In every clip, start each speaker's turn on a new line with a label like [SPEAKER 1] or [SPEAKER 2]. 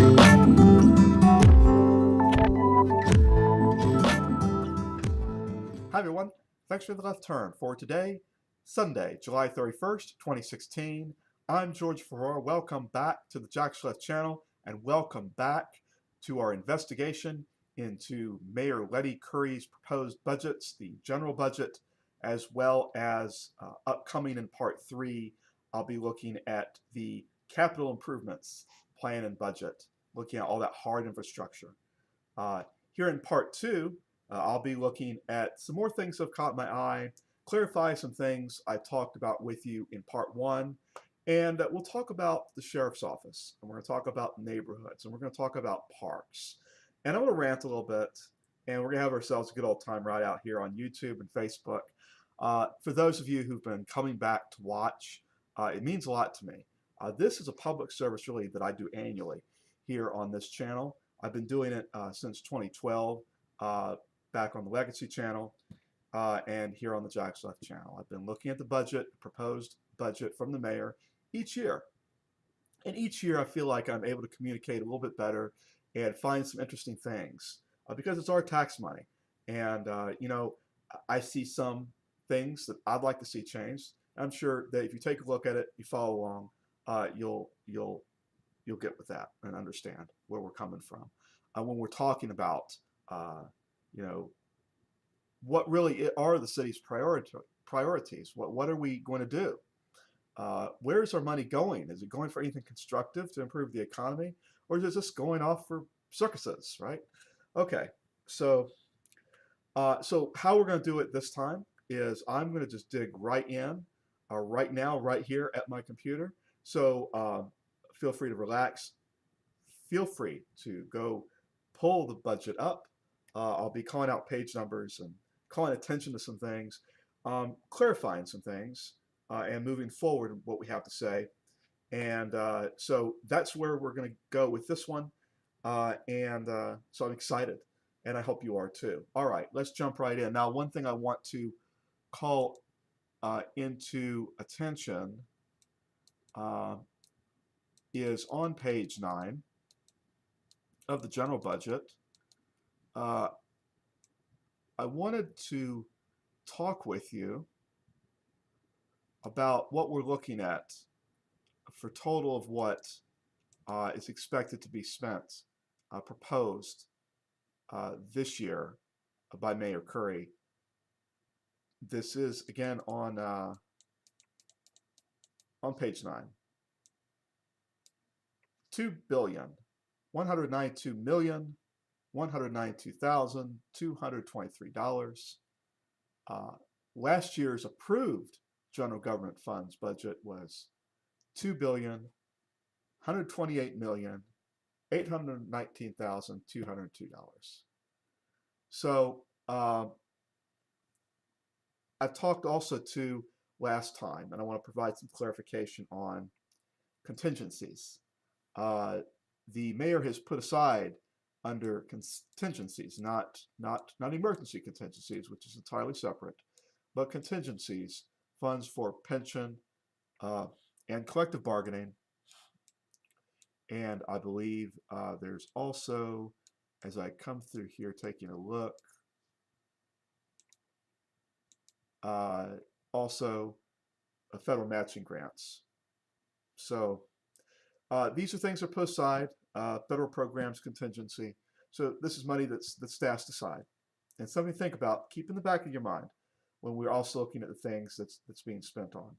[SPEAKER 1] Hi everyone, thanks for the left turn for today, Sunday, July 31st, 2016. I'm George Ferrara. Welcome back to the Jax Left Channel and welcome back to our investigation into Mayor Lenny Curry's proposed budgets, the general budget, as well as upcoming in part 3, I'll be looking at the capital improvements plan and budget, looking at all that hard infrastructure. Here in part 2, I'll be looking at some more things that have caught my eye, clarify some things I talked about with you in part 1, and we'll talk about the sheriff's office, and we're going to talk about neighborhoods, and we're going to talk about parks. And I'm going to rant a little bit, and we're going to have ourselves a good old time right out here on YouTube and Facebook. For those of you who've been coming back to watch, it means a lot to me. This is a public service really that I do annually here on this channel. I've been doing it since 2012. Back on the Legacy channel and here on the Jax Left channel. I've been looking at the budget, proposed budget from the mayor each year. And each year I feel like I'm able to communicate a little bit better and find some interesting things because it's our tax money. And, you know, I see some things that I'd like to see changed. I'm sure that if you take a look at it, you follow along, you'll get with that and understand where we're coming from. When we're talking about you know, what really are the city's priorities? What are we going to do? Where is our money going? Is it going for anything constructive to improve the economy? Or is it just going off for circuses, right? Okay, so how we're going to do it this time is I'm going to just dig right in, right now, right here at my computer. So feel free to relax. Feel free to go pull the budget up. I'll be calling out page numbers and calling attention to some things, clarifying some things, and moving forward what we have to say. And so that's where we're going to go with this one. So I'm excited, and I hope you are too. All right, let's jump right in. Now, one thing I want to call into attention is on page 9 of the general budget. I wanted to talk with you about what we're looking at for total of what is expected to be spent, proposed this year by Mayor Curry. This is again on page 9. $2,192,192,223. Last year's approved general government funds budget was $2,128,819,202. So I've talked also to last time, and I want to provide some clarification on contingencies. The mayor has put aside under contingencies, not emergency contingencies, which is entirely separate, but contingencies, funds for pension and collective bargaining. And I believe there's also, as I come through here taking a look, also federal matching grants. So these are things that are put aside, federal programs, contingency. So this is money that's stashed aside. And something to think about, keep in the back of your mind when we're also looking at the things that's being spent on.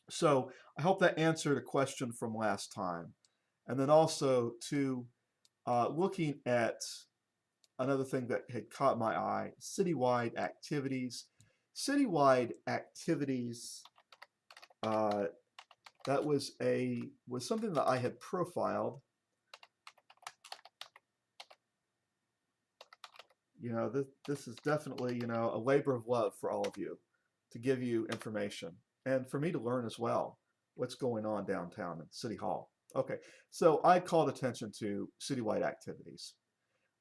[SPEAKER 1] So I hope that answered a question from last time. And then also to looking at another thing that had caught my eye, citywide activities. Citywide activities, that was something that I had profiled. You know, this is definitely, you know, a labor of love for all of you to give you information and for me to learn as well what's going on downtown at City Hall. Okay, so I called attention to citywide activities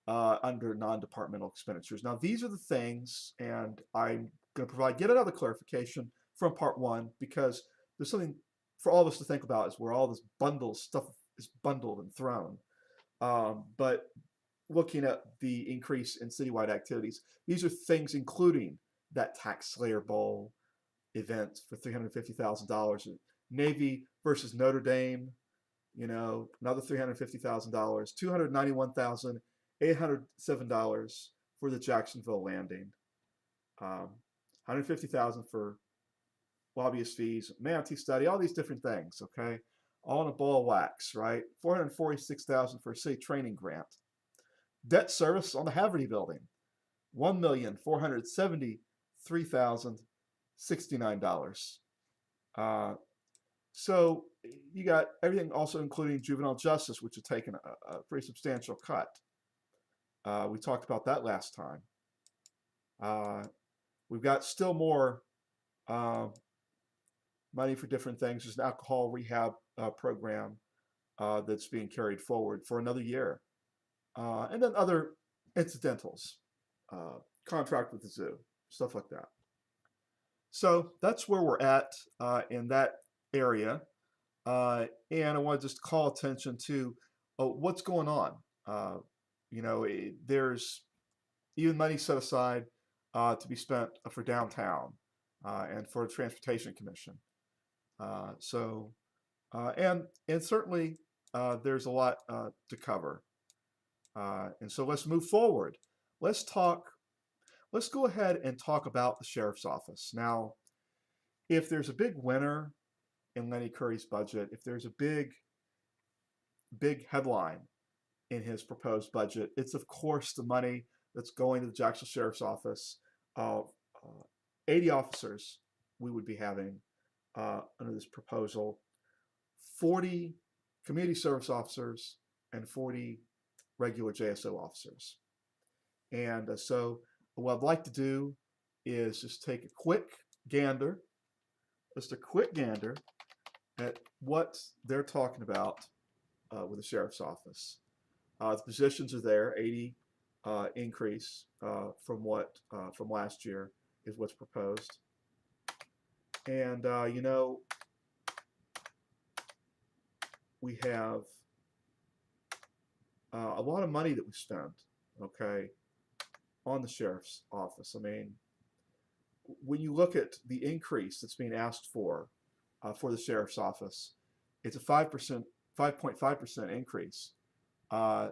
[SPEAKER 1] under non-departmental expenditures. Now, these are the things, and I'm going to provide yet another clarification from part 1 because there's something for all of us to think about is where all this bundle stuff is bundled and thrown. But looking at the increase in citywide activities, these are things including that Tax Slayer Bowl event for $350,000. Navy versus Notre Dame, another $350,000. $291,807 for the Jacksonville landing. $150,000 for lobbyist fees, manatee study, all these different things. Okay, all in a ball of wax, right? $446,000 for a city training grant. Debt service on the Haverty building, $1,473,069. So you got everything, also including juvenile justice, which has taken a pretty substantial cut. We talked about that last time. We've got still more money for different things. There's an alcohol rehab program that's being carried forward for another year. And then other incidentals, contract with the zoo, stuff like that. So that's where we're at in that area. And I want to just call attention to what's going on. There's even money set aside to be spent for downtown and for the Transportation Commission. And certainly there's a lot to cover. And so let's move forward. Let's go ahead and talk about the sheriff's office. Now, if there's a big winner in Lenny Curry's budget, if there's a big headline in his proposed budget, it's of course the money that's going to the Jacksonville Sheriff's Office. 80 officers we would be having under this proposal, 40 community service officers and 40 regular JSO officers. And so what I'd like to do is just take a quick gander at what they're talking about with the sheriff's office. The positions are there, 80 increase from last year is what's proposed. And we have a lot of money that we spent, okay, on the sheriff's office. I mean, when you look at the increase that's being asked for the sheriff's office, it's a 5.5% increase, an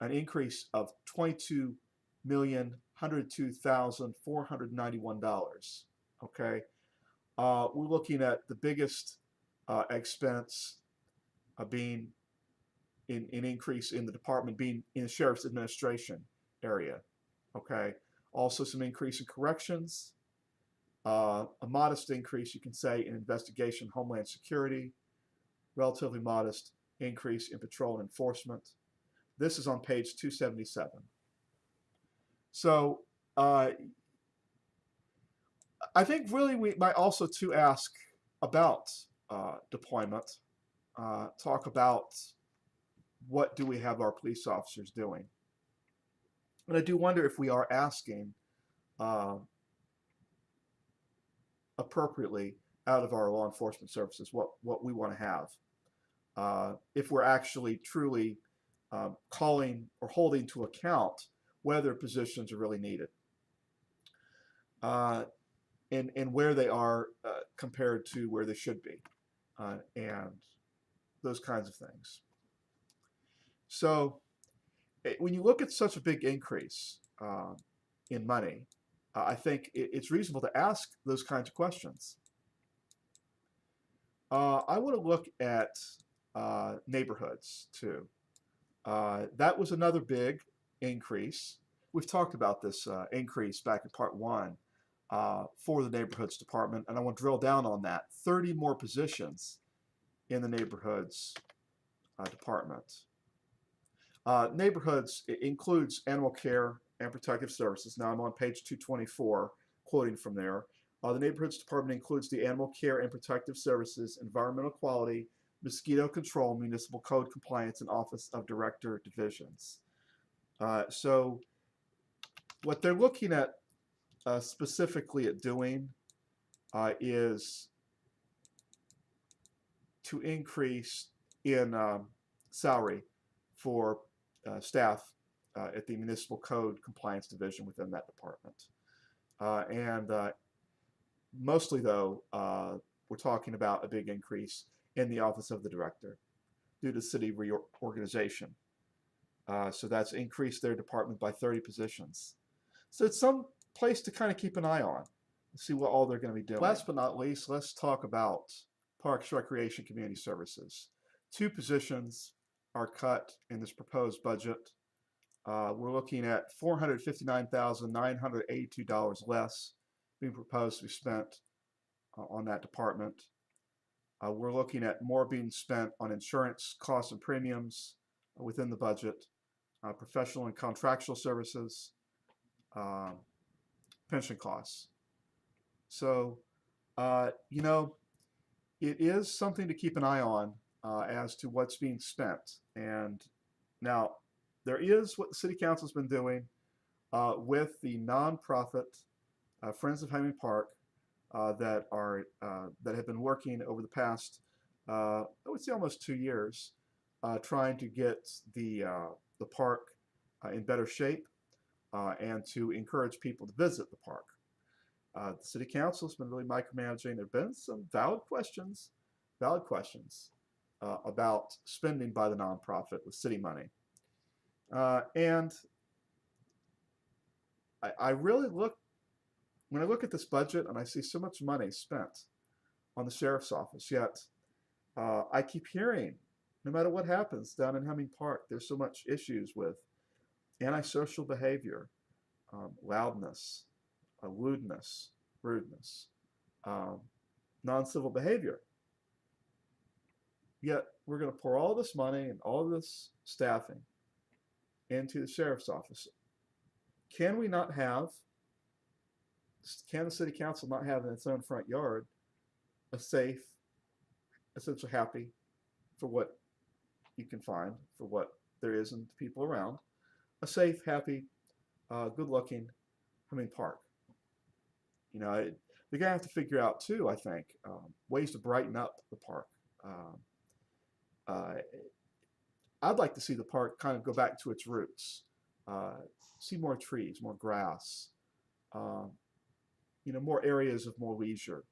[SPEAKER 1] increase of $22,102,491. Okay, we're looking at the biggest expense being an increase in the department being in the sheriff's administration area. Okay, also some increase in corrections, a modest increase, you can say, in investigation, homeland security, relatively modest increase in patrol and enforcement. This is on page 277. So I think really we might also to ask about deployment, talk about what do we have our police officers doing. And I do wonder if we are asking appropriately out of our law enforcement services what we want to have. If we're actually truly calling or holding to account whether positions are really needed and where they are compared to where they should be and those kinds of things. So when you look at such a big increase in money, I think it's reasonable to ask those kinds of questions. I want to look at neighborhoods too. That was another big increase. We've talked about this increase back in part 1 for the neighborhoods department, and I want to drill down on that. 30 more positions in the neighborhoods department. Neighborhoods includes animal care and protective services. Now I'm on page 224, quoting from there. The neighborhoods department includes the animal care and protective services, environmental quality, mosquito control, municipal code compliance, and office of director divisions. So what they're looking at specifically at doing is to increase in salary for staff at the Municipal Code Compliance Division within that department. And mostly, though, we're talking about a big increase in the Office of the Director due to city reorganization. So that's increased their department by 30 positions. So it's some place to kind of keep an eye on and see what all they're going to be doing. Last but not least, let's talk about Parks, Recreation, Community Services. 2 positions are cut in this proposed budget. We're looking at $459,982 less being proposed to be spent on that department. We're looking at more being spent on insurance costs and premiums within the budget, professional and contractual services, pension costs. So, you know, it is something to keep an eye on as to what's being spent. And now, there is what the City Council's been doing with the nonprofit Friends of Hyman Park that have been working over the past, I would say, almost 2 years, trying to get the park in better shape and to encourage people to visit the park. The City Council has been really micromanaging. There have been some valid questions about spending by the nonprofit with city money. And I really when I look at this budget and I see so much money spent on the sheriff's office, yet I keep hearing, no matter what happens down in Hemming Park, there's so much issues with antisocial behavior, loudness, lewdness, rudeness, non-civil behavior. Yet we're going to pour all this money and all this staffing into the sheriff's office. Can the City Council not have in its own front yard a safe, essentially happy for what you can find, for what there is in the people around, a safe, happy, good-looking Hemming Park? You know, they're going to have to figure out, too, I think, ways to brighten up the park. I'd like to see the park kind of go back to its roots, see more trees, more grass, you know, more areas of more leisure.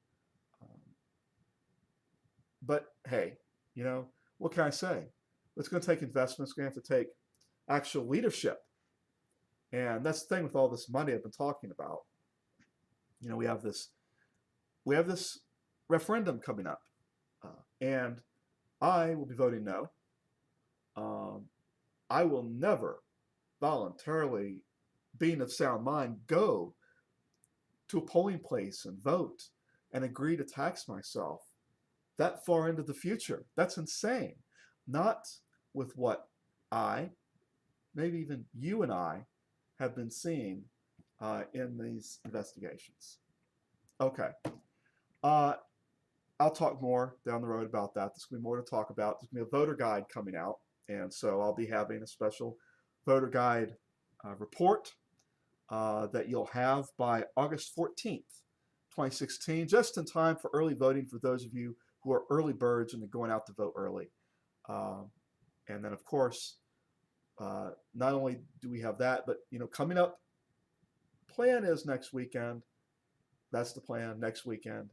[SPEAKER 1] But hey, you know, what can I say? It's going to take investment. It's going to have to take actual leadership. And that's the thing with all this money I've been talking about. You know, we have this referendum coming up, and I will be voting no. I will never voluntarily, being of sound mind, go to a polling place and vote and agree to tax myself that far into the future. That's insane. Not with what maybe even you and I, have been seeing in these investigations. Okay. I'll talk more down the road about that. There's going to be more to talk about. There's going to be a voter guide coming out, and so I'll be having a special voter guide report that you'll have by August 14th, 2016, just in time for early voting for those of you who are early birds and are going out to vote early. And then, of course, not only do we have that, but, you know, coming up, plan is next weekend. That's the plan. Next weekend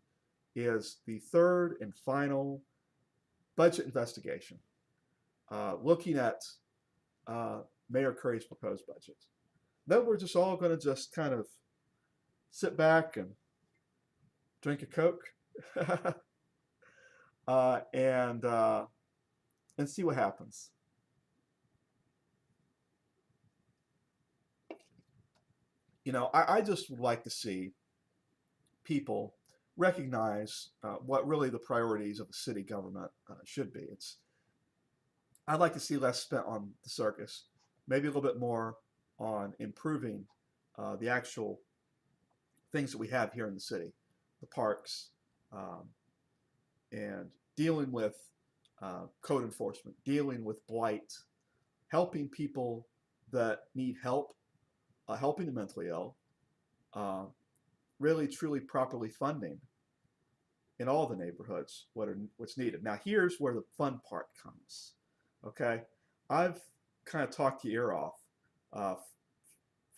[SPEAKER 1] is the third and final budget investigation, looking at Mayor Curry's proposed budget. Then we're just all going to just kind of sit back and drink a Coke and see what happens. You know, I just would like to see people recognize what really the priorities of the city government should be. I'd like to see less spent on the circus, maybe a little bit more on improving the actual things that we have here in the city, the parks, and dealing with code enforcement, dealing with blight, helping people that need help, helping the mentally ill, really truly properly funding in all the neighborhoods what's needed. Now here's where the fun part comes. Okay, I've kind of talked your ear off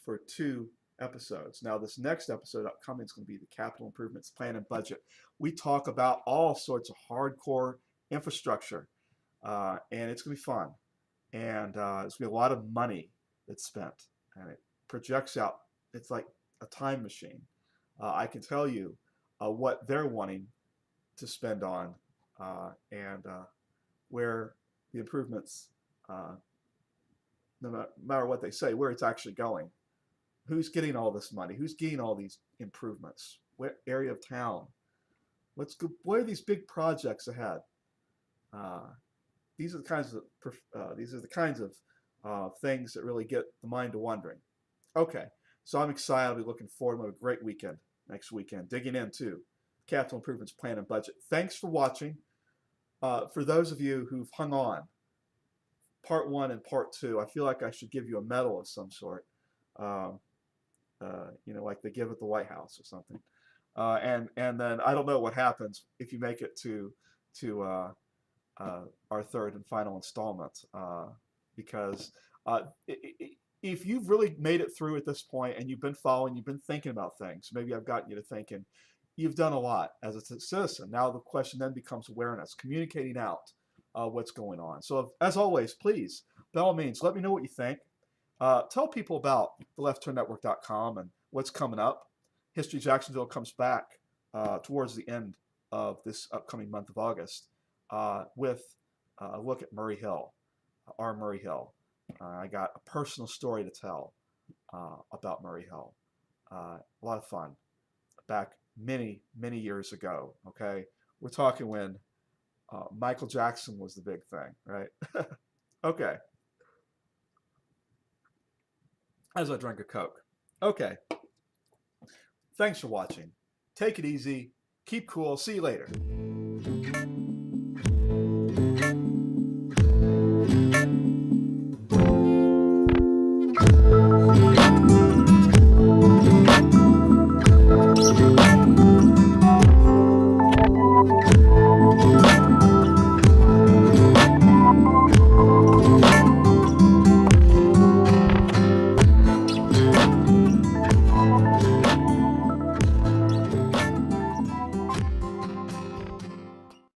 [SPEAKER 1] for 2 episodes. Now this next episode upcoming is going to be the capital improvements plan and budget. We talk about all sorts of hardcore infrastructure, and it's going to be fun. And it's going to be a lot of money that's spent, and it projects out. It's like a time machine. I can tell you what they're wanting to spend on, and where the improvements, no matter what they say, where it's actually going. Who's getting all this money? Who's getting all these improvements? What area of town? What are these big projects ahead? These are the kinds of things that really get the mind to wondering. Okay, so I'm excited. I'll be looking forward to a great weekend next weekend, digging into capital improvements plan and budget. Thanks for watching. For those of you who've hung on, part 1 and part 2, I feel like I should give you a medal of some sort, like they give at the White House or something. And then I don't know what happens if you make it to our 3rd and final installment, because if you've really made it through at this point and you've been following, you've been thinking about things, maybe I've gotten you to thinking, you've done a lot as a citizen. Now the question then becomes awareness, communicating out what's going on. So as always, please, by all means, let me know what you think. Tell people about theLeftTurnNetwork.com and what's coming up. History Jacksonville comes back towards the end of this upcoming month of August with a look at Murray Hill, our Murray Hill. I got a personal story to tell about Murray Hill. A lot of fun. Back many, many years ago, okay? We're talking when Michael Jackson was the big thing, right? Okay. As I drink a Coke. Okay. Thanks for watching. Take it easy. Keep cool. See you later.